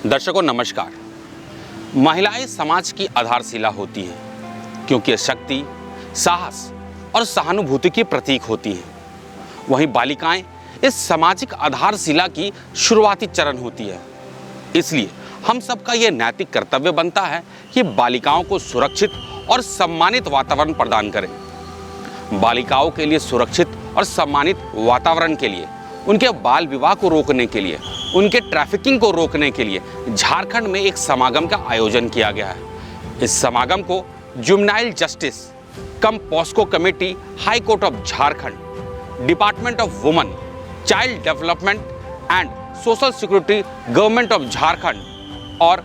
दर्शकों नमस्कार। महिलाएं समाज की आधारशिला होती हैं क्योंकि शक्ति, साहस और सहानुभूति की प्रतीक होती हैं। वहीं बालिकाएं इस सामाजिक आधारशिला की शुरुआती चरण होती है। इसलिए हम सबका यह नैतिक कर्तव्य बनता है कि बालिकाओं को सुरक्षित और सम्मानित वातावरण प्रदान करें। बालिकाओं के लिए सुरक्षित और सम्मानित वातावरण के लिए, उनके बाल विवाह को रोकने के लिए, उनके ट्रैफिकिंग को रोकने के लिए झारखंड में एक समागम का आयोजन किया गया है। इस समागम को juvenile justice cum POCSO committee, high court of Jharkhand, department of women, child development and social security, government of Jharkhand और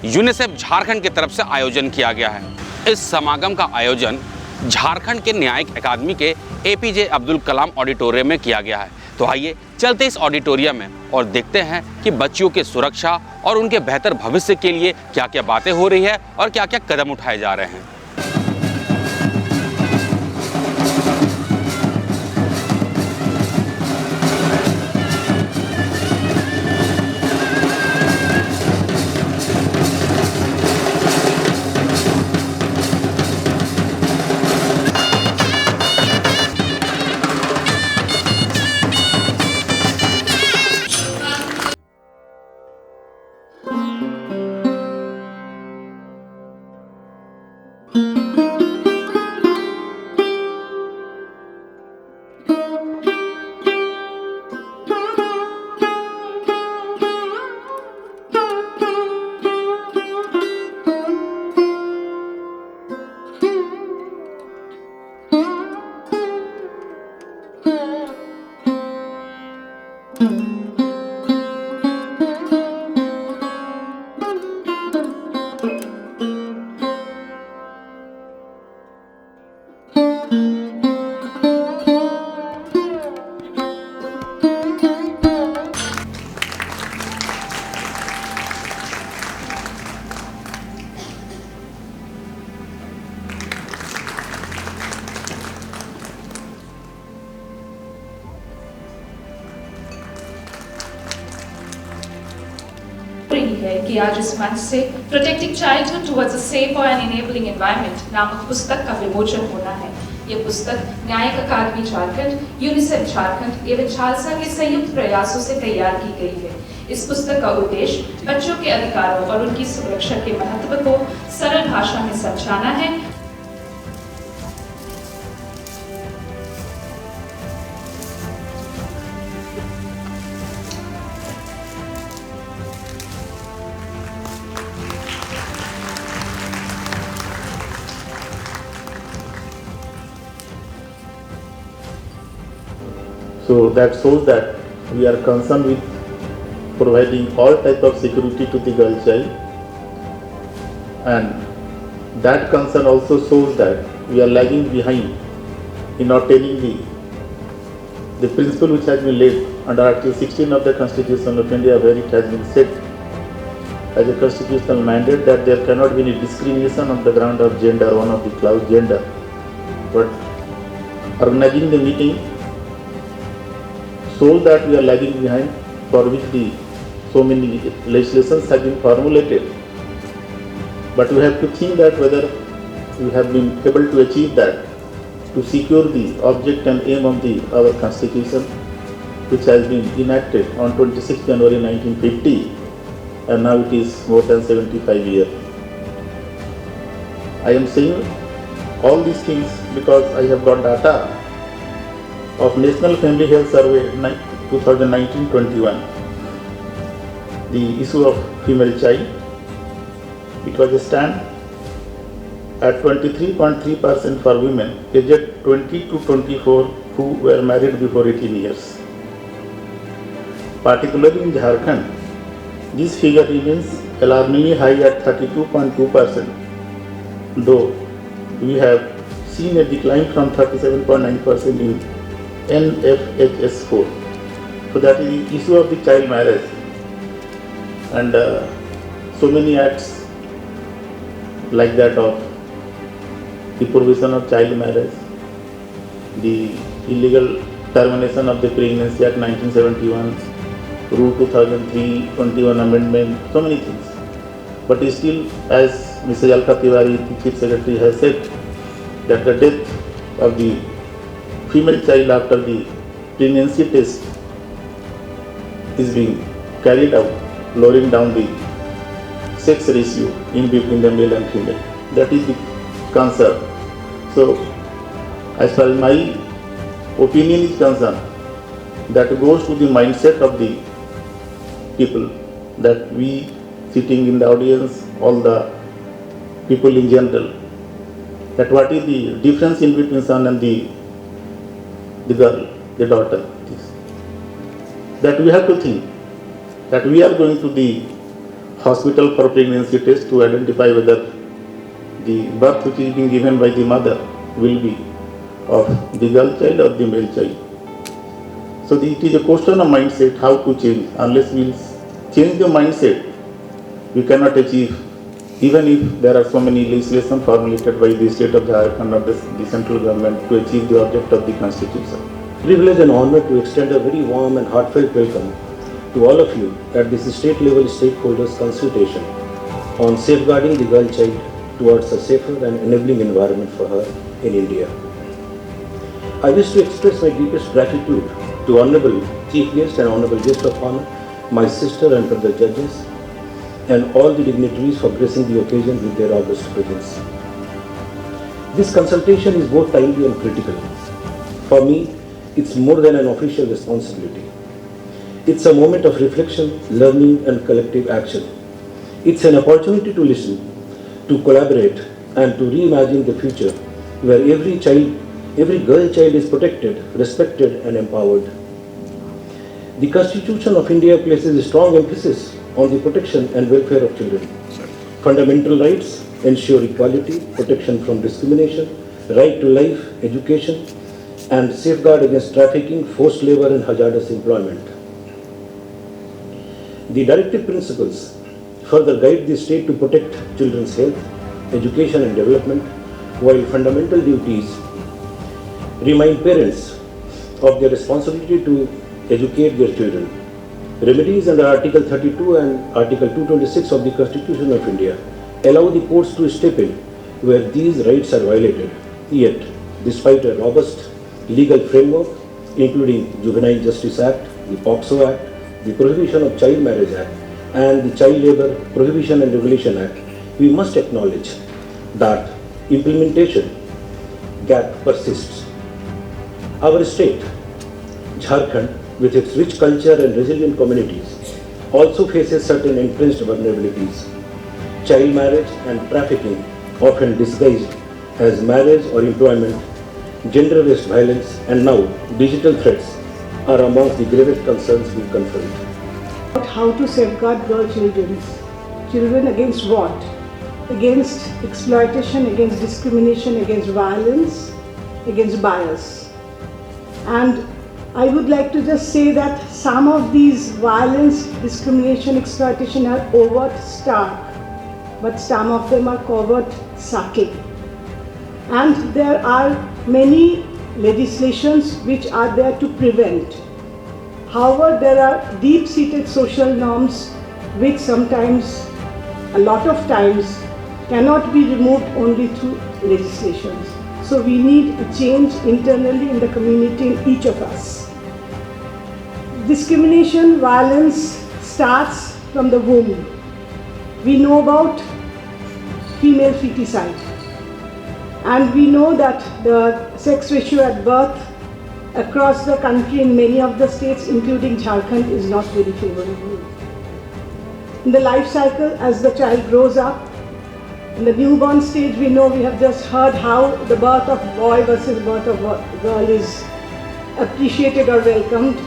यूनिसेफ झारखंड की तरफ से आयोजन किया गया है। इस समागम का आयोजन झारखंड के न्यायिक अकादमी के एपीजे अब्दुल कलाम ऑडिटोरियम में किया गया है। तो आइए चलते इस ऑडिटोरियम में और देखते हैं कि बच्चियों की सुरक्षा और उनके बेहतर भविष्य के लिए क्या क्या बातें हो रही है और क्या क्या कदम उठाए जा रहे हैं। है कि आज इस मंच से protecting childhood towards a safer and enabling environment नामक पुस्तक का विमोचन होना है। ये पुस्तक न्यायिक अकादमी झारखंड, यूनिसेफ झारखंड एवं झालसा के संयुक्त प्रयासों से तैयार की गई है। इस पुस्तक का उद्देश्य बच्चों के अधिकारों और उनकी सुरक्षा के महत्व को सरल भाषा में समझाना है। So that shows that we are concerned with providing all type of security to the girl child, and that concern also shows that we are lagging behind in obtaining the principle which has been laid under Article 16 of the Constitution of India, where it has been set as a constitutional mandate that there cannot be any discrimination on the ground of gender, one of the clause gender. But organizing the meeting shows that we are lagging behind, for which so many legislations have been formulated. But we have to think that whether we have been able to achieve that, to secure the object and aim of our Constitution, which has been enacted on 26 January 1950, and now it is more than 75 years. I am saying all these things because I have got data of National Family Health Survey 2019-21, the issue of female child. It was a stand at 23.3% for women aged 20 to 24 who were married before 18 years. Particularly in Jharkhand, this figure remains alarmingly high at 32.2%, though we have seen a decline from 37.9% in NFHS4. So that is the issue of the child marriage, and so many acts like that of the provision of child marriage, the illegal termination of the Pregnancy Act 1971, Rule 2003-21 amendment, so many things. But still, as Mrs. Alka Tiwari, the Chief Secretary, has said, that the death of the female child after the pregnancy test is being carried out, lowering down the sex ratio in between the male and female. That is the concern. So, as far as my opinion is concerned, that goes to the mindset of the people, that we sitting in the audience, all the people in general, that what is the difference in between son and the girl, the daughter. That we have to think that we are going to the hospital for pregnancy test to identify whether the birth which is being given by the mother will be of the girl child or the male child. So it is a question of mindset, how to change. Unless we change the mindset, we cannot achieve, even if there are so many legislation formulated by the state of Jharkhand or the central government to achieve the object of the constitution. Privilege and honor to extend a very warm and heartfelt welcome to all of you at this state level stakeholders consultation on safeguarding the girl child towards a safer and enabling environment for her in India. I wish to express my deepest gratitude to Honorable Chief Guest and Honorable Guest of Honor, my sister and brother judges, and all the dignitaries for gracing the occasion with their august presence. This consultation is both timely and critical. For me, it's more than an official responsibility. It's a moment of reflection, learning, and collective action. It's an opportunity to listen, to collaborate, and to reimagine the future where every girl child is protected, respected, and empowered. The Constitution of India places a strong emphasis on the protection and welfare of children. Fundamental rights ensure equality, protection from discrimination, right to life, education, and safeguard against trafficking, forced labor, and hazardous employment. The directive principles further guide the state to protect children's health, education, and development, while fundamental duties remind parents of their responsibility to educate their children. Remedies under Article 32 and Article 226 of the Constitution of India allow the courts to step in where these rights are violated. Yet, despite a robust legal framework, including Juvenile Justice Act, the POCSO Act, the Prohibition of Child Marriage Act, and the Child Labour Prohibition and Regulation Act, we must acknowledge that implementation gap persists. Our state, Jharkhand, with its rich culture and resilient communities, also faces certain entrenched vulnerabilities. Child marriage and trafficking, often disguised as marriage or employment, gender-based violence, and now digital threats are amongst the gravest concerns we confront. How to safeguard girl children? Children against what? Against exploitation, against discrimination, against violence, against bias. And I would like to just say that some of these violence, discrimination, exploitation are overt, stark, but some of them are covert, subtle. And there are many legislations which are there to prevent. However, there are deep-seated social norms which sometimes, a lot of times, cannot be removed only through legislations. So we need a change internally in the community, in each of us. Discrimination, violence starts from the womb. We know about female feticide. And we know that the sex ratio at birth across the country in many of the states, including Jharkhand, is not very favorable. In the life cycle, as the child grows up, in the newborn stage, we know, we have just heard how the birth of boy versus birth of girl is appreciated or welcomed,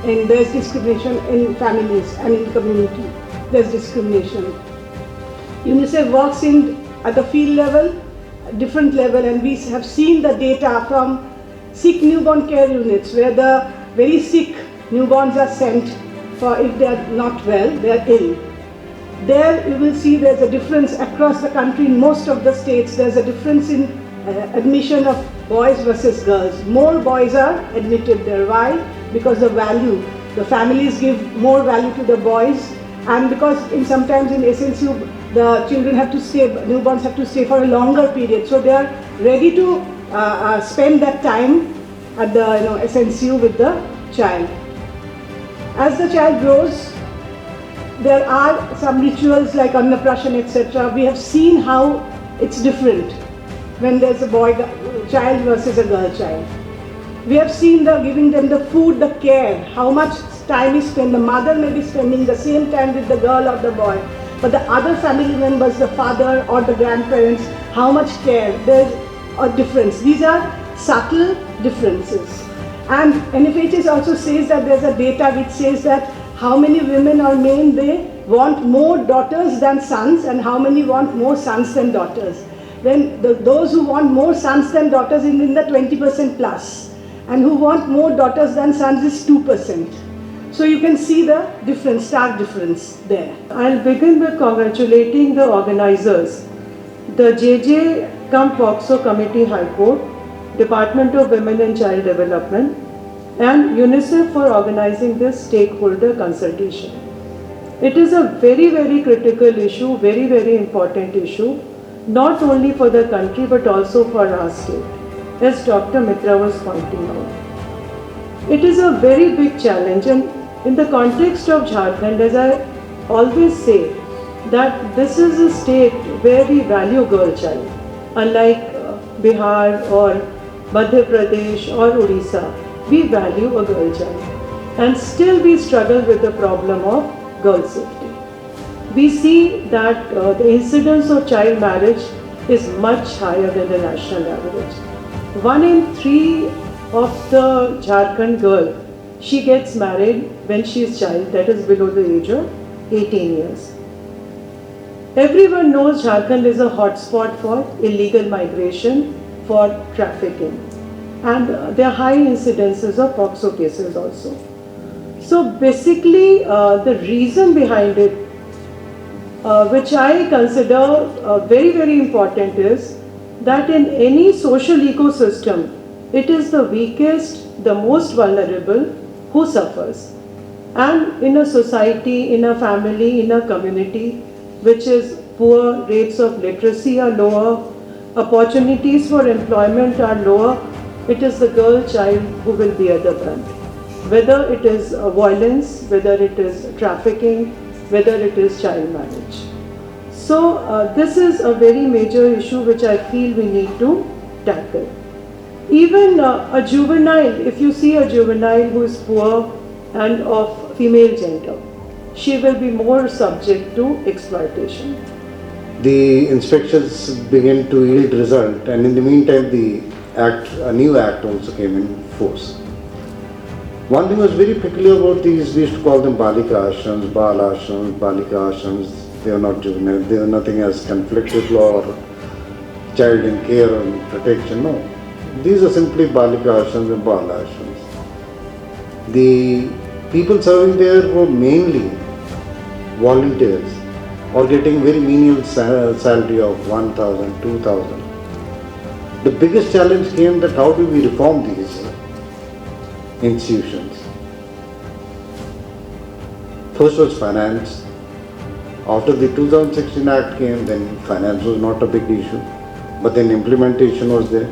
and there's discrimination in families and in community. There's discrimination. UNICEF works at the field level, different level, and we have seen the data from sick newborn care units where the very sick newborns are sent for, if they are not well, they are ill. There you will see there's a difference across the country. In most of the states, there's a difference in admission of boys versus girls. More boys are admitted there. Why? Because the value the families give more value to the boys, and because sometimes in SNCU the children have to stay, newborns have to stay for a longer period, so they are ready to spend that time at the SNCU with the child. As the child grows, there are some rituals like Annaprashan, etc. We have seen how it's different when there's a boy child versus a girl child. We have seen giving them the food, the care, how much time is spent. The mother may be spending the same time with the girl or the boy, but the other family members, the father or the grandparents, how much care. There's a difference. These are subtle differences. And NFHS also says that there's a data which says that how many women or men, they want more daughters than sons, and how many want more sons than daughters. Then those who want more sons than daughters is in the 20% plus, and who want more daughters than sons is 2%. So you can see the difference, stark difference there. I'll begin with congratulating the organizers, the JJ POCSO Committee High Court, Department of Women and Child Development, and UNICEF for organizing this stakeholder consultation. It is a very, very critical issue, very, very important issue, not only for the country but also for our state, as Dr. Mitra was pointing out. It is a very big challenge, and in the context of Jharkhand, as I always say, that this is a state where we value girl child, unlike Bihar or Madhya Pradesh or Odisha. We value a girl child, and still we struggle with the problem of girl safety. We see that the incidence of child marriage is much higher than the national average. 1 in 3 of the Jharkhand girl, she gets married when she is child, that is below the age of 18 years. Everyone knows Jharkhand is a hotspot for illegal migration, for trafficking, and there are high incidences of POCSO cases also. So basically the reason behind it, which I consider very, very important, is that in any social ecosystem, it is the weakest, the most vulnerable who suffers. And in a society, in a family, in a community which is poor, rates of literacy are lower, opportunities for employment are lower, it is the girl child who will bear the brunt. Whether it is violence, whether it is trafficking, whether it is child marriage. So this is a very major issue which I feel we need to tackle. Even a juvenile, if you see a juvenile who is poor and of female gender, she will be more subject to exploitation. The inspections began to yield result, and in the meantime a new act also came in force. One thing was very peculiar about these, we used to call them Balika Ashrams, Bal Ashrams, Balika Ashrams. They are not juvenile, they are nothing as conflict with law or child in care and protection, no. These are simply Balika Ashrams and Bal Ashrams. The people serving there were mainly volunteers or getting very menial salary of 1,000, 2,000. The biggest challenge came that how do we reform these institutions? First was finance. After the 2016 Act came, then finance was not a big issue, but then implementation was there.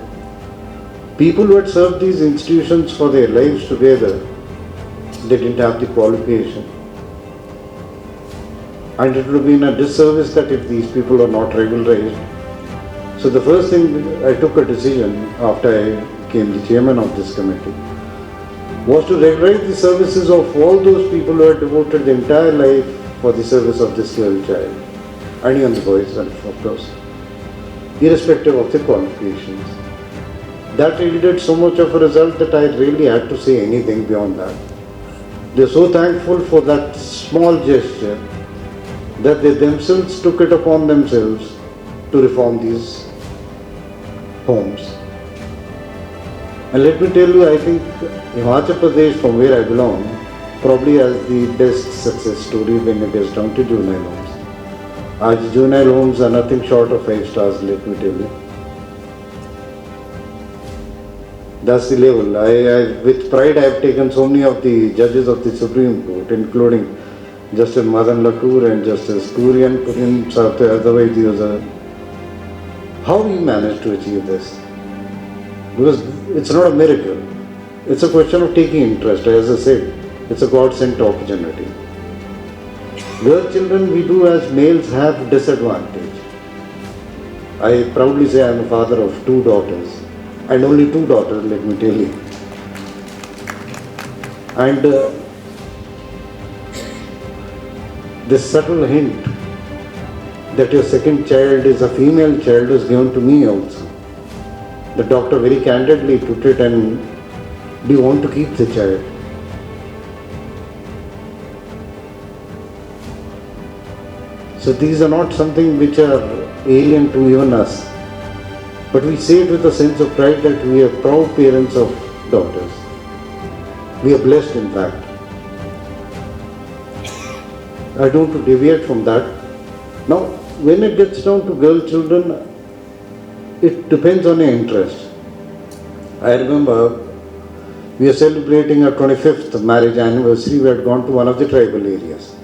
People who had served these institutions for their lives together, they didn't have the qualification. And it would have been a disservice that if these people are not regularized. So the first thing, I took a decision after I became the chairman of this committee, was to regularize the services of all those people who had devoted their entire life for the service of this girl child, and even the boys, and of course, irrespective of the qualifications. That yielded so much of a result that I really had to say anything beyond that. They are so thankful for that small gesture that they themselves took it upon themselves to reform these homes. And let me tell you, I think Himachal Pradesh, from where I belong, probably has the best success story when it gets down to juvenile homes. Our juvenile homes are nothing short of 5 stars, let me tell you. That's the level. With pride, I have taken so many of the judges of the Supreme Court, including Justice Madan Lakur and Justice Kurian, Putin Sarthe. How he managed to achieve this? Because it's not a miracle. It's a question of taking interest. As I said, it's a God-sent opportunity. Girl children, we do as males have disadvantage. I proudly say I am a father of 2 daughters. And only 2 daughters, let me tell you. And this subtle hint that your second child is a female child was given to me also. The doctor very candidly put it, and do you want to keep the child? So these are not something which are alien to even us. But we say it with a sense of pride that we are proud parents of daughters. We are blessed, in fact. I don't want to deviate from that. Now, when it gets down to girl children, it depends on your interest. I remember we are celebrating our 25th marriage anniversary. We had gone to one of the tribal areas.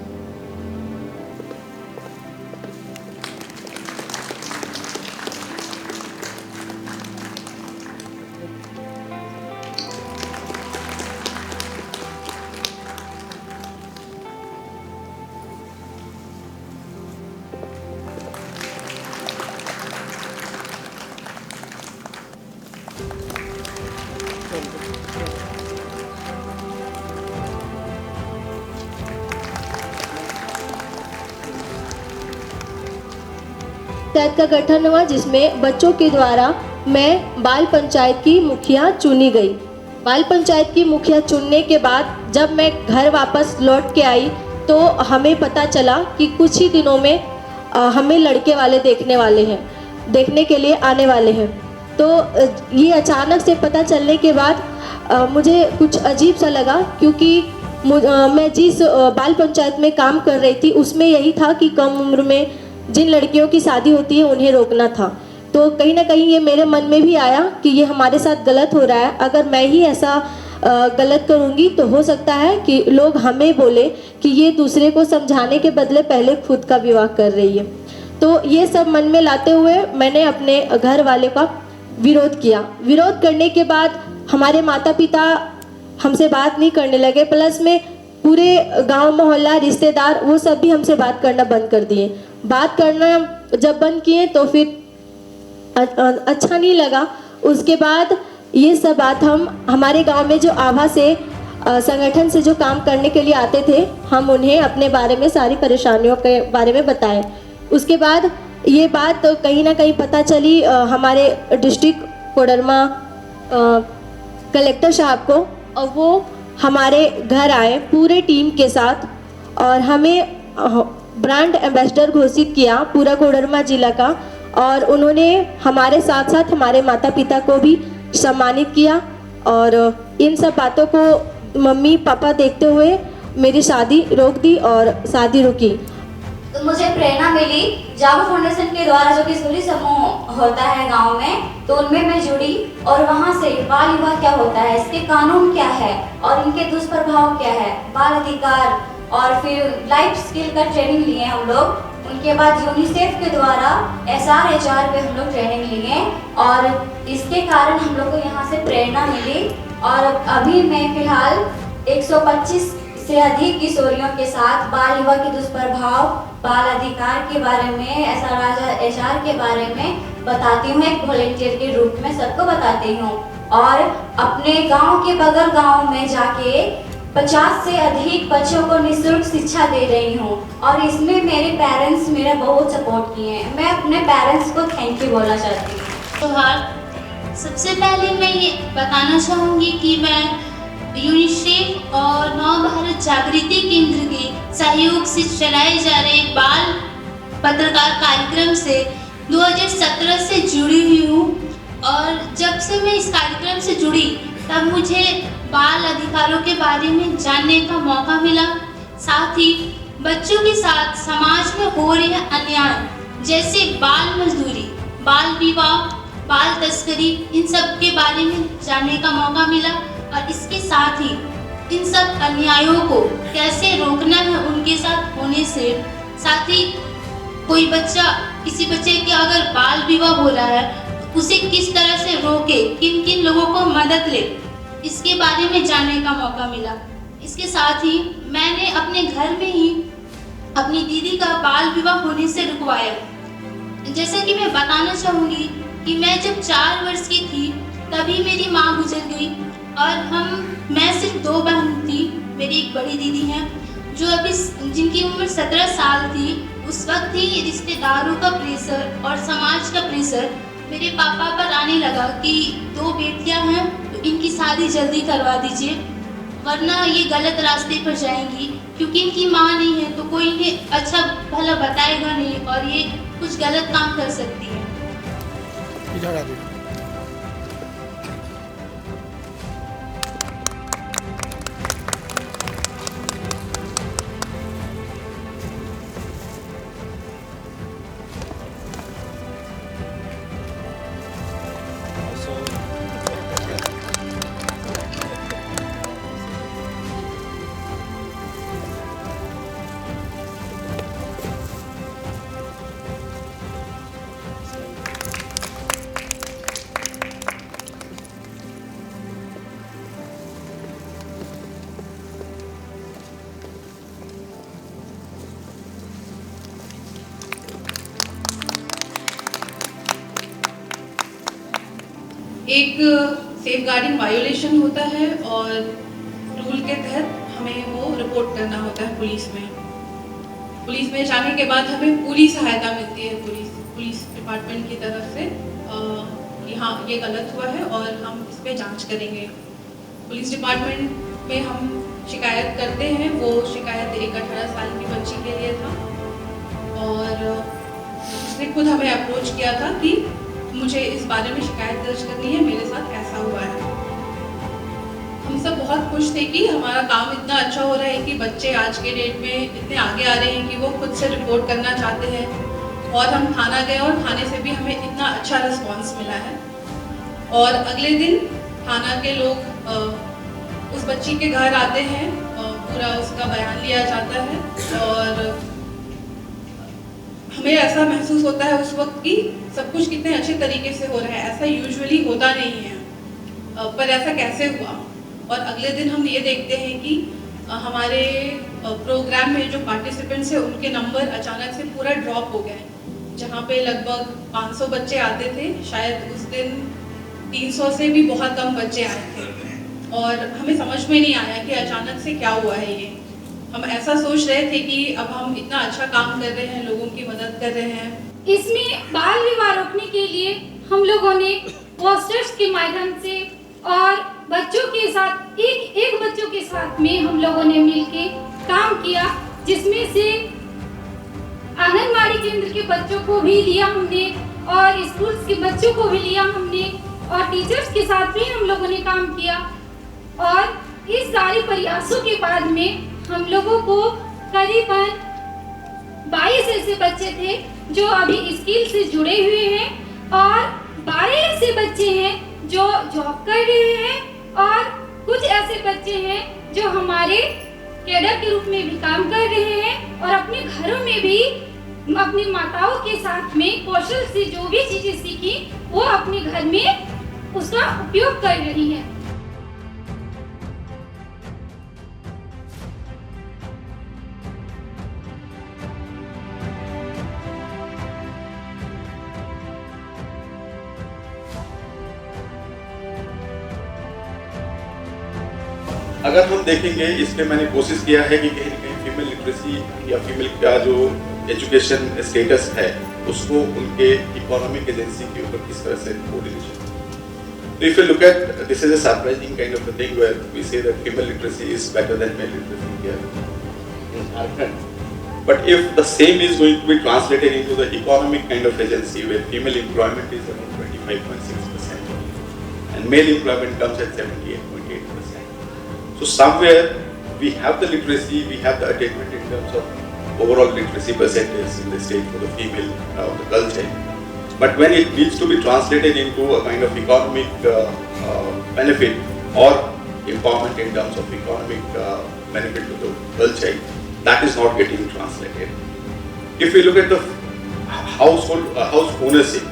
Panchayat का गठन हुआ, जिसमें बच्चों के द्वारा मैं बाल पंचायत की मुखिया चुनी गई। बाल पंचायत की मुखिया चुनने के बाद जब मैं घर वापस लौट के आई तो हमें पता चला कि कुछ ही दिनों में हमें लड़के वाले देखने के लिए आने वाले हैं। तो ये अचानक से पता चलने के बाद मुझे कुछ अजीब सा लगा, क्योंकि मैं जिस बाल पंचायत में काम कर रही थी उसमें यही था कि कम उम्र में जिन लड़कियों की शादी होती है उन्हें रोकना था। तो कहीं ना कहीं ये मेरे मन में भी आया कि ये हमारे साथ गलत हो रहा है। अगर मैं ही ऐसा गलत करूँगी तो हो सकता है कि लोग हमें बोले कि ये दूसरे को समझाने के बदले पहले खुद का विवाह कर रही है। तो ये सब मन में लाते हुए मैंने अपने घर वाले का विरोध किया। विरोध करने के बाद हमारे माता पिता हमसे बात नहीं करने लगे, प्लस में पूरे गांव मोहल्ला रिश्तेदार वो सब भी हमसे बात करना बंद कर दिए। बात करना जब बंद किए तो फिर अच्छा नहीं लगा। उसके बाद ये सब बात हम हमारे गांव में जो आभा से संगठन से जो काम करने के लिए आते थे, हम उन्हें अपने बारे में सारी परेशानियों के बारे में बताएं। उसके बाद ये बात कहीं ना कहीं पता चली हमारे डिस्ट्रिक्ट कोडरमा कलेक्टर साहब को, और वो हमारे घर आए पूरे टीम के साथ और हमें ब्रांड एम्बेसडर घोषित किया पूरा कोडरमा जिला का। और उन्होंने हमारे साथ साथ हमारे माता पिता को भी सम्मानित किया। और इन सब बातों को मम्मी पापा देखते हुए मेरी शादी रोक दी और शादी रुकी। तो मुझे प्रेरणा मिली जागो फाउंडेशन के द्वारा, जो कि सूरी समूह होता है गांव में, तो उनमें मैं जुड़ी और वहां से बाल विवाह क्या होता है, इसके कानून क्या है और इनके दुष्प्रभाव क्या है, बाल अधिकार और फिर लाइफ स्किल का ट्रेनिंग लिए हम लोग। उनके बाद यूनिसेफ के द्वारा SRHR पे हम लोग ट्रेनिंग लिए और इसके कारण हम लोग को यहाँ से प्रेरणा मिली। और अभी मैं फिलहाल 125 से अधिक किशोरियों के साथ बाल विवाह के दुष्प्रभाव, बाल अधिकार के बारे में, SRHR के बारे में बताती हूँ। एक वॉलंटियर के रूप में सबको बताती हूँ और अपने गांव के बगल गांव में जाके 50 से अधिक बच्चों को निःशुल्क शिक्षा दे रही हूँ। और इसमें मेरे पेरेंट्स मेरा बहुत सपोर्ट किए हैं। मैं अपने पेरेंट्स को थैंक यू बोलना चाहती हूँ। तो सबसे पहले मैं ये बताना चाहूँगी कि मैं यूनिसेफ और नव भारत जागृति केंद्र के सहयोग से चलाए जा रहे बाल पत्रकार कार्यक्रम से 2017 से जुड़ी हुई हूँ। और जब से मैं इस कार्यक्रम से जुड़ी तब मुझे बाल अधिकारों के बारे में जानने का मौका मिला। साथ ही बच्चों के साथ समाज में हो रहे अन्याय जैसे बाल मजदूरी, बाल विवाह, बाल तस्करी, इन सब के बारे में जानने का मौका मिला और इसके साथ ही इन सब अन्यायों को कैसे रोकना है उनके साथ होने से, साथ ही कोई बच्चा, किसी बच्चे के अगर बाल विवाह हो रहा है तो उसे किस तरह से रोके, किन किन लोगों को मदद ले, इसके बारे में जानने का मौका मिला। इसके साथ ही मैंने अपने घर में ही अपनी दीदी का बाल विवाह होने से रुकवाया। जैसा कि मैं बताना चाहूँगी कि मैं जब 4 वर्ष की थी तभी मेरी माँ गुजर गई और मैं सिर्फ 2 बहन थी। मेरी एक बड़ी दीदी हैं जो अभी जिनकी उम्र 17 साल थी। उस वक्त ही रिश्तेदारों का प्रेशर और समाज का प्रेशर मेरे पापा पर आने लगा कि 2 बेटियां हैं तो इनकी शादी जल्दी करवा दीजिए, वरना ये गलत रास्ते पर जाएंगी, क्योंकि इनकी माँ नहीं है तो कोई इन्हें अच्छा भला बताएगा नहीं और ये कुछ गलत काम कर सकती है। एक सेफ गार्डिंग वायोलेशन होता है और रूल के तहत हमें वो रिपोर्ट करना होता है पुलिस में। पुलिस में जाने के बाद हमें पूरी सहायता मिलती है पुलिस डिपार्टमेंट की तरफ से कि हाँ ये गलत हुआ है और हम इस पर जांच करेंगे। पुलिस डिपार्टमेंट में हम शिकायत करते हैं। वो शिकायत एक 18 साल की बच्ची के लिए था और उसने खुद हमें अप्रोच किया था कि मुझे इस बारे में शिकायत दर्ज करनी है, मेरे साथ ऐसा हुआ है। हम सब बहुत खुश थे कि हमारा काम इतना अच्छा हो रहा है कि बच्चे आज के डेट में इतने आगे आ रहे हैं कि वो खुद से रिपोर्ट करना चाहते हैं। और हम थाना गए और थाने से भी हमें इतना अच्छा रिस्पांस मिला है। और अगले दिन थाना के लोग उस बच्ची के घर आते हैं, पूरा उसका बयान लिया जाता है और हमें ऐसा महसूस होता है उस वक्त कि सब कुछ कितने अच्छे तरीके से हो रहा है। ऐसा यूजुअली होता नहीं है, पर ऐसा कैसे हुआ। और अगले दिन हम ये देखते हैं कि हमारे प्रोग्राम में जो पार्टिसिपेंट्स हैं उनके नंबर अचानक से पूरा ड्रॉप हो गए। जहाँ पे लगभग 500 बच्चे आते थे, शायद उस दिन 300 से भी बहुत कम बच्चे आए थे। और हमें समझ में नहीं आया कि अचानक से क्या हुआ है ये। हम ऐसा सोच रहे थे कि अब हम इतना अच्छा काम कर रहे हैं, लोगों की मदद कर रहे हैं। इसमें बाल विवाह रोकने के लिए हम लोगों ने पोस्टर्स के माध्यम से और बच्चों के साथ एक बच्चों के साथ में हम लोगों ने मिलके काम किया, जिसमें से आंगनबाड़ी केंद्र के बच्चों को भी लिया हमने और स्कूल के बच्चों को भी लिया हमने और टीचर्स के साथ भी हम लोगों ने काम किया। और इस सारे प्रयासों के बाद में हम लोगों को करीबन 22 ऐसे बच्चे थे जो अभी स्किल से जुड़े हुए हैं और 12 ऐसे बच्चे हैं जो जॉब कर रहे हैं और कुछ ऐसे बच्चे हैं जो हमारे कैडर के रूप में भी काम कर रहे हैं और अपने घरों में भी अपनी माताओं के साथ में कौशल से जो भी चीजें सीखी वो अपने घर में उसका उपयोग कर रही हैं। अगर हम देखेंगे, इसमें मैंने कोशिश किया है कि कहीं ना कहीं फीमेल लिटरेसी या फीमेल का जो एजुकेशन स्टेटस है उसको उनके इकोनॉमिक एजेंसी के ऊपर किस तरह से कोऑर्डिनेशन। तो if you look at, this is a surprising kind of a thing where we say that female literacy is better than male literacy here in Jharkhand. But if the same is going to be translated into the economic kind of agency where female employment is around 25.6% and male employment comes at 78.8%. So somewhere we have the literacy, we have the attainment in terms of overall literacy percentage in the state for the female or the girl child. But when it needs to be translated into a kind of economic benefit or empowerment in terms of economic benefit to the girl child, that is not getting translated. If we look at the house ownership,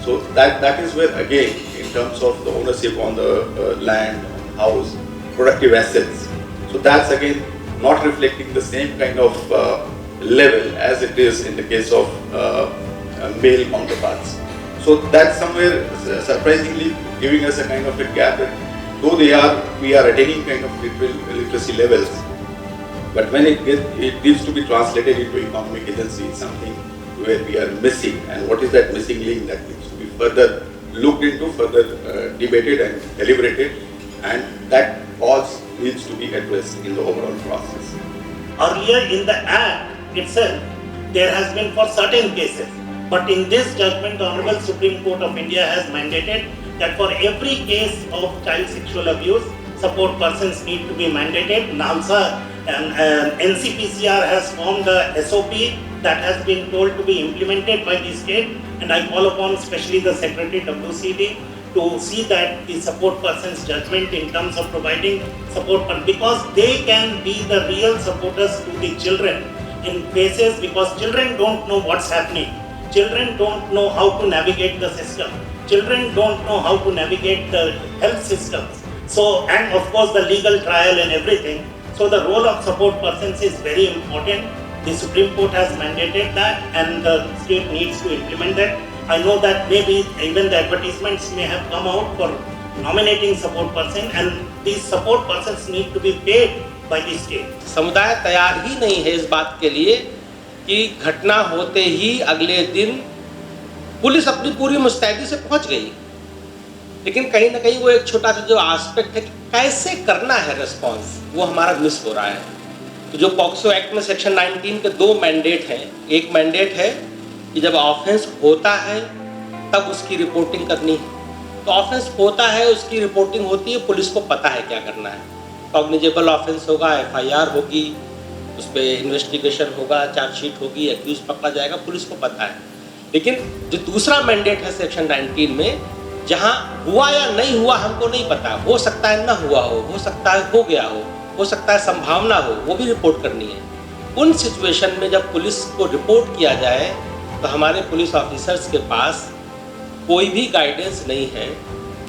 so that is where again, in terms of the ownership on the land, house, productive assets, so that's again not reflecting the same kind of level as it is in the case of male counterparts. So that's somewhere surprisingly giving us a kind of a gap that though we are attaining kind of literacy levels, but when it needs to be translated into economic agency, it's something where we are missing. And what is that missing link that needs to be further looked into, further debated and deliberated, and that cause needs to be addressed in the overall process. Earlier in the Act itself, there has been for certain cases, but in this judgment, the Honorable Supreme Court of India has mandated that for every case of child sexual abuse, support persons need to be mandated. NALSA and NCPCR has formed a SOP that has been told to be implemented by the state, and I call upon especially the Secretary WCD to see that the support person's judgment in terms of providing support, because they can be the real supporters to the children in cases, because children don't know what's happening. Children don't know how to navigate the system. Children don't know how to navigate the health systems. So, and of course the legal trial and everything. So the role of support persons is very important. The Supreme Court has mandated that and the state needs to implement that. I know that maybe even the advertisements may have come out for nominating support person, and these support persons need to be paid by the state. समुदाय तैयार ही नहीं है इस बात के लिए कि घटना होते ही अगले दिन पुलिस अपनी पूरी मुस्तैदी से पहुंच गई, लेकिन कहीं ना कहीं वो एक छोटा सा जो एस्पेक्ट है कि कैसे करना है रिस्पॉन्स, वो हमारा मिस हो रहा है। तो जो पॉक्सो एक्ट में सेक्शन 19 के 2 मैंडेट हैं, एक मैंडेट है कि जब ऑफेंस होता है तब उसकी रिपोर्टिंग करनी है, तो ऑफेंस होता है उसकी रिपोर्टिंग होती है, पुलिस को पता है क्या करना है। कॉग्निजेबल ऑफेंस होगा, FIR होगी, उस पर इन्वेस्टिगेशन होगा, चार्जशीट होगी, एक्यूज पकड़ा जाएगा, पुलिस को पता है। लेकिन जो दूसरा मैंडेट है सेक्शन 19 में, जहाँ हुआ या नहीं हुआ हमको नहीं पता, हो सकता है ना हुआ हो सकता है हो गया हो सकता है संभावना हो, वो भी रिपोर्ट करनी है। उन सिचुएशन में जब पुलिस को रिपोर्ट किया जाए तो हमारे पुलिस ऑफिसर्स के पास कोई भी गाइडेंस नहीं है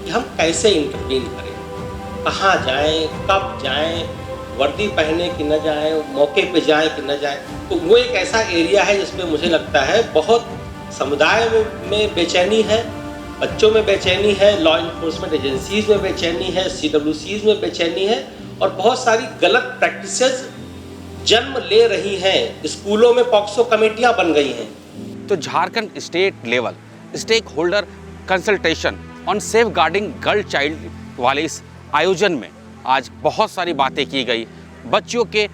कि हम कैसे इंटरवीन करें, कहाँ जाएं, कब जाएं, वर्दी पहने कि न जाएं, मौके पे जाएं कि न जाएं। तो वो एक ऐसा एरिया है जिसमें मुझे लगता है बहुत समुदाय में बेचैनी है, बच्चों में बेचैनी है, लॉ इन्फोर्समेंट एजेंसीज में बेचैनी है, CWCs में बेचैनी है, और बहुत सारी गलत प्रैक्टिसेस जन्म ले रही हैं। स्कूलों में पॉक्सो कमेटियां बन गई हैं। तो Jharkhand state level stakeholder consultation on safeguarding girl child वाले इस आयोजन में आज बहुत सारी बातें की गई। बच्चों के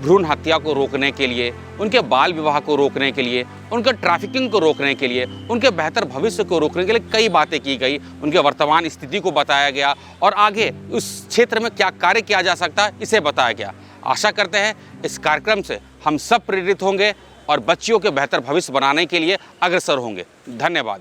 भ्रूण हत्या को रोकने के लिए, उनके बाल विवाह को रोकने के लिए, उनके ट्रैफिकिंग को रोकने के लिए, उनके बेहतर भविष्य को रोकने के लिए कई बातें की गई। उनके वर्तमान स्थिति को बताया गया और आगे उस क्षेत्र में क्या कार्य किया जा सकता है इसे बताया गया। आशा करते हैं इस कार्यक्रम से हम सब प्रेरित होंगे और बच्चियों के बेहतर भविष्य बनाने के लिए अग्रसर होंगे। धन्यवाद।